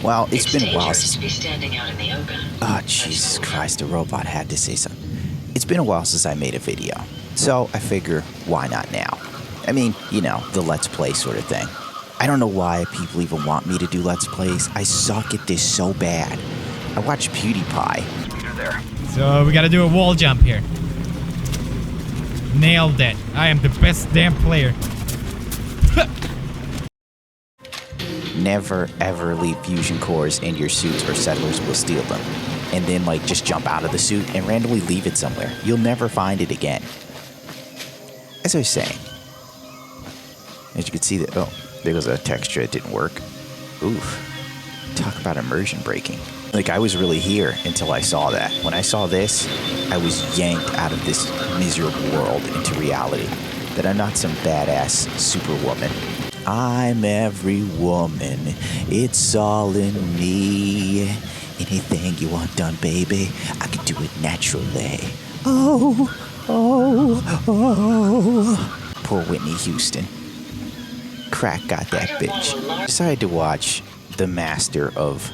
Well, it's been a while since... Oh, Jesus Christ, the robot had to say something. It's been a while since I made a video, so I figure, why not now? I mean, you know, the Let's Play sort of thing. I don't know why people even want me to do Let's Plays. I suck at this so bad. I watch PewDiePie. You're there. So we gotta do a wall jump here. Nailed it. I am the best damn player. Never ever leave fusion cores in your suits or settlers will steal them. And then like just jump out of the suit and randomly leave it somewhere. You'll never find it again. As I was saying, as you can see that, oh, there was a texture that didn't work. Oof. Talk about immersion breaking. Like I was really here until I saw that. When I saw this, I was yanked out of this miserable world into reality. That I'm not some badass superwoman. I'm every woman, it's all in me. Anything you want done, baby, I can do it naturally. Oh, oh, oh. Poor Whitney Houston. Crack got that bitch. Decided to watch the master of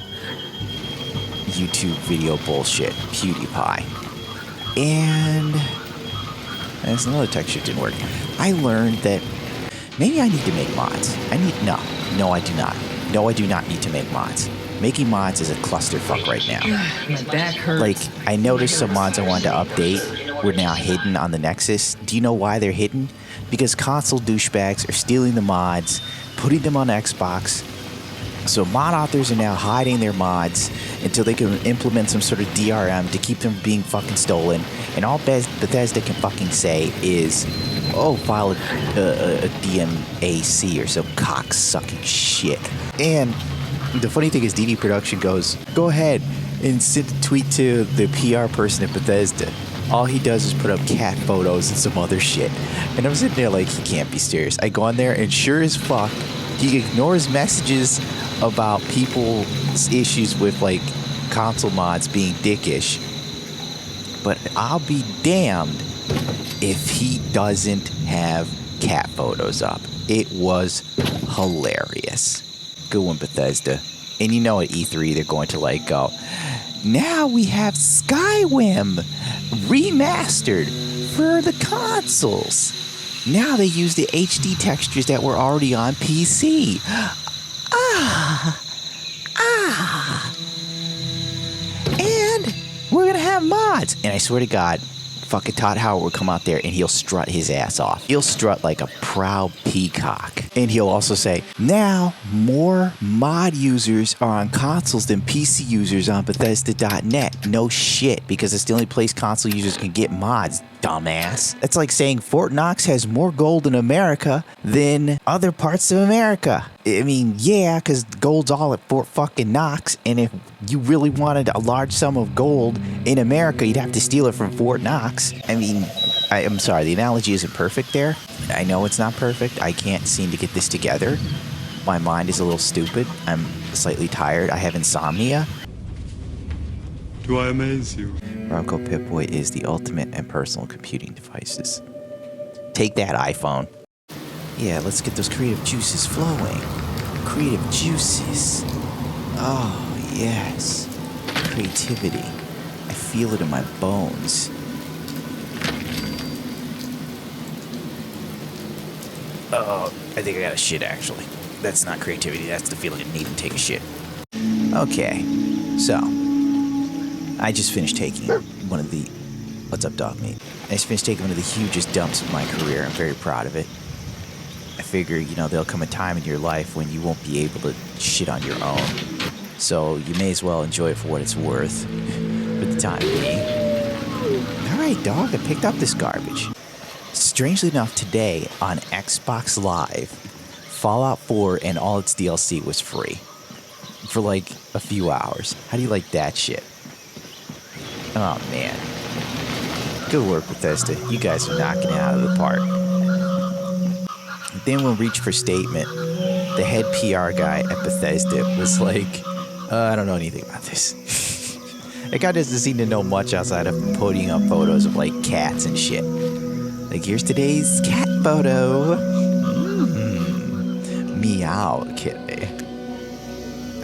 YouTube video bullshit, PewDiePie. And there's another texture that didn't work. I learned that maybe I need to make mods. No, I do not. No, I do not need to make mods. Making mods is a clusterfuck right now. My back hurts. Like, I noticed some mods I wanted to update were now hidden on the Nexus. Do you know why they're hidden? Because console douchebags are stealing the mods, putting them on Xbox. So mod authors are now hiding their mods until they can implement some sort of DRM to keep them from being fucking stolen. And all Bethesda can fucking say is, oh, file a DMAC or some cock-sucking shit. And the funny thing is DD Production goes, go ahead and send a tweet to the PR person at Bethesda. All he does is put up cat photos and some other shit. And I'm sitting there like, he can't be serious. I go on there and sure as fuck, he ignores messages about people's issues with like console mods being dickish. But I'll be damned if he doesn't have cat photos up. It was hilarious. Good one, Bethesda. And you know at E3 they're going to like go, now we have Skyrim remastered for the consoles. Now they use the HD textures that were already on PC. And we're gonna have mods. And I swear to God, fucking Todd Howard will come out there and he'll strut his ass off. He'll strut like a proud peacock. And he'll also say, now more mod users are on consoles than PC users on Bethesda.net. No shit, because it's the only place console users can get mods, dumbass. That's like saying Fort Knox has more gold in America than other parts of America. I mean, yeah, because gold's all at Fort fucking Knox, and if you really wanted a large sum of gold in America, you'd have to steal it from Fort Knox. I mean, I'm sorry, the analogy isn't perfect there. I know it's not perfect. I can't seem to get this together. My mind is a little stupid. I'm slightly tired. I have insomnia. Do I amaze you? Bronco Pip-Boy is the ultimate in personal computing devices. Take that, iPhone. Yeah, let's get those creative juices flowing. Creative juices. Oh, yes. Creativity. I feel it in my bones. Oh, I think I got a shit, actually. That's not creativity. That's the feeling of needing to take a shit. Okay, so I just finished taking one of the... What's up, dog meat? I just finished taking one of the hugest dumps of my career. I'm very proud of it. I figure, you know, there'll come a time in your life when you won't be able to shit on your own. So you may as well enjoy it for what it's worth for the time being. Alright, dog, I picked up this garbage. Strangely enough, today on Xbox Live, Fallout 4 and all its DLC was free. For like a few hours. How do you like that shit? Oh, man. Good work, Bethesda. You guys are knocking it out of the park. Then we'll reach for statement. The head PR guy at Bethesda was like, I don't know anything about this. That guy doesn't seem to know much outside of putting up photos of like cats and shit. Like, here's today's cat photo. Meow, kitty.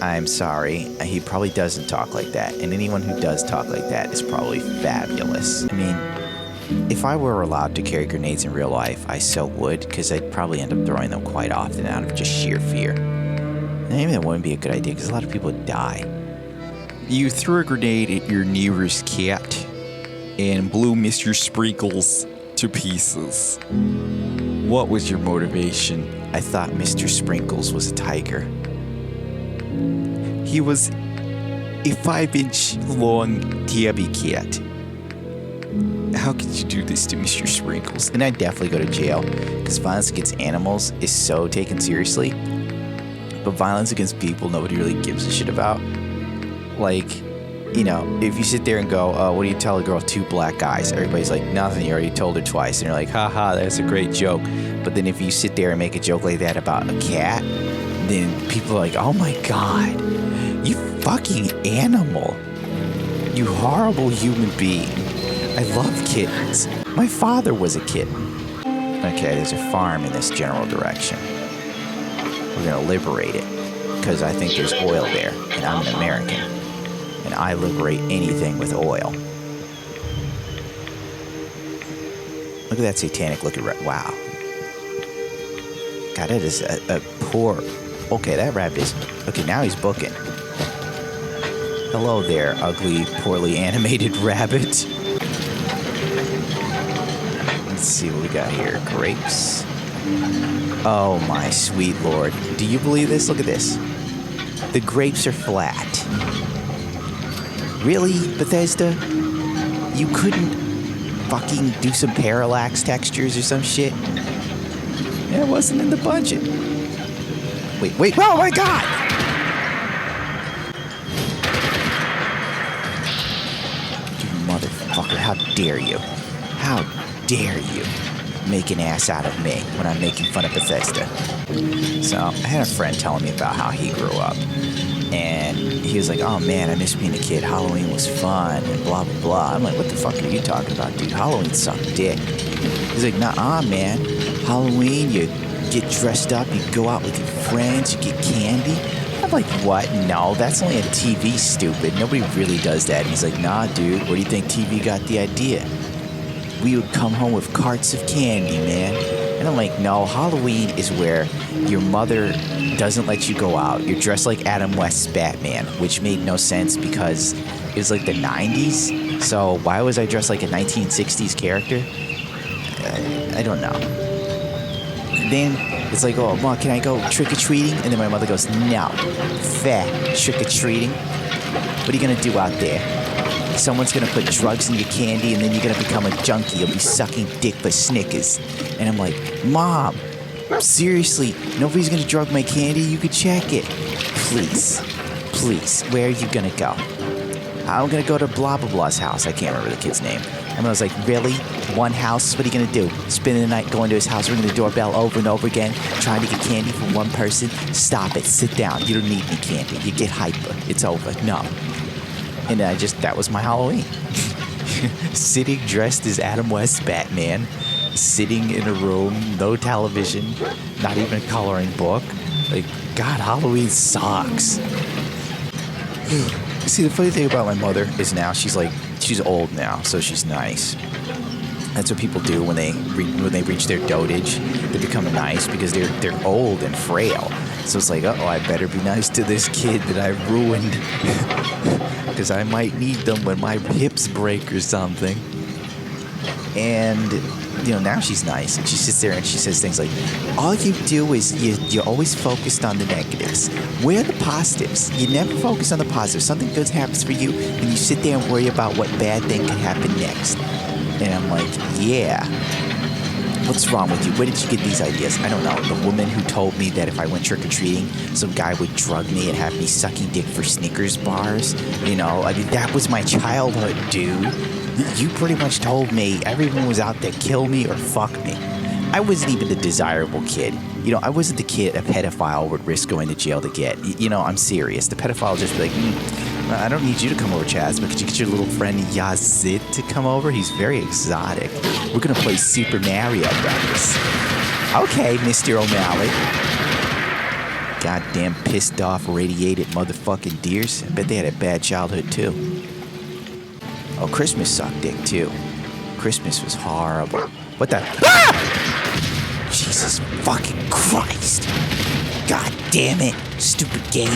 I'm sorry. He probably doesn't talk like that. And anyone who does talk like that is probably fabulous. I mean, if I were allowed to carry grenades in real life, I so would, because I'd probably end up throwing them quite often out of just sheer fear. Maybe that wouldn't be a good idea, because a lot of people would die. You threw a grenade at your neighbor's cat and blew Mr. Sprinkles to pieces. What was your motivation? I thought Mr. Sprinkles was a tiger. He was a 5-inch long tabby cat. How could you do this to Mr. Sprinkles? And I'd definitely go to jail, because violence against animals is so taken seriously. But violence against people, nobody really gives a shit about. Like, you know, if you sit there and go, what do you tell a girl with 2 black eyes? Everybody's like, nothing, you already told her twice. And you're like, haha, that's a great joke. But then if you sit there and make a joke like that about a cat, then people are like, oh my god, you fucking animal. You horrible human being. I love kittens. My father was a kitten. Okay, there's a farm in this general direction. We're gonna liberate it, because I think there's oil there, and I'm an American. And I liberate anything with oil. Look at that satanic looking rat. Wow. God, that is a poor... Okay, that rabbit is... Okay, now he's booking. Hello there, ugly, poorly animated rabbit. Let's see what we got here. Grapes. Oh my sweet lord. Do you believe this? Look at this. The grapes are flat. Really, Bethesda? You couldn't fucking do some parallax textures or some shit? Yeah, it wasn't in the budget. Wait, oh my god! You motherfucker, how dare you? How dare you make an ass out of me when I'm making fun of Bethesda? So, I had a friend telling me about how he grew up. And he was like, oh man, I miss being a kid. Halloween was fun and blah, blah, blah. I'm like, what the fuck are you talking about, dude? Halloween sucked dick. He's like, nah, man. Halloween, you get dressed up, you go out with your friends, you get candy. I'm like, what? No, that's only on TV, stupid. Nobody really does that. And he's like, nah, dude, where do you think TV got the idea? We would come home with carts of candy, man. And I'm like, no, Halloween is where your mother doesn't let you go out. You're dressed like Adam West's Batman, which made no sense because it was like the 90s. So why was I dressed like a 1960s character? I don't know. Then it's like, oh, Mom, can I go trick-or-treating? And then my mother goes, no, fat trick-or-treating. What are you going to do out there? Someone's going to put drugs in your candy and then you're going to become a junkie. You'll be sucking dick for Snickers. And I'm like, Mom, seriously, nobody's going to drug my candy? You could check it. Please, where are you going to go? I'm going to go to blah, blah, blah's house. I can't remember the kid's name. And I was like, really? One house? What are you going to do? Spend the night going to his house, ringing the doorbell over and over again, trying to get candy from one person? Stop it. Sit down. You don't need any candy. You get hyper. It's over. No. And that was my Halloween. Sitting dressed as Adam West's Batman, sitting in a room, no television, not even a coloring book. Like, God, Halloween sucks. See, the funny thing about my mother is now she's old now, so she's nice. That's what people do when they reach their dotage. They become nice because they're old and frail. So it's like, uh-oh, I better be nice to this kid that I ruined. Because I might need them when my hips break or something. And, now she's nice. And she sits there and she says things like, all you do is you're always focused on the negatives. Where are the positives? You never focus on the positives. Something good happens for you, and you sit there and worry about what bad thing could happen next. And I'm like, yeah. What's wrong with you? Where did you get these ideas? I don't know. The woman who told me that if I went trick-or-treating, some guy would drug me and have me sucking dick for Snickers bars. That was my childhood, dude. You pretty much told me everyone was out there kill me or fuck me. I wasn't even the desirable kid. I wasn't the kid a pedophile would risk going to jail to get. I'm serious. The pedophile would just be like, I don't need you to come over, Chaz, but could you get your little friend Yazid to come over? He's very exotic. We're going to play Super Mario Brothers. Okay, Mr. O'Malley. Goddamn pissed off, radiated motherfucking deers. I bet they had a bad childhood too. Oh, Christmas sucked dick too. Christmas was horrible. What the? Ah! Jesus fucking Christ. God damn it. Stupid game.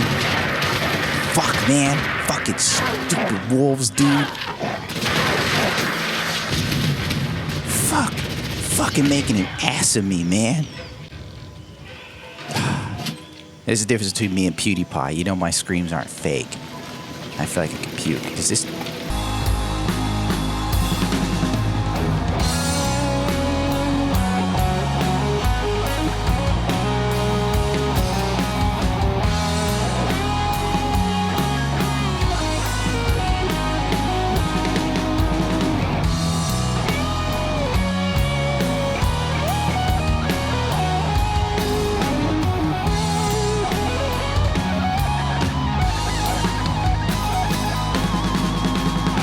Fuck, man. Fucking stupid wolves, dude. Fuck. Fucking making an ass of me, man. There's a difference between me and PewDiePie. You know my screams aren't fake. I feel like I can puke. Is this...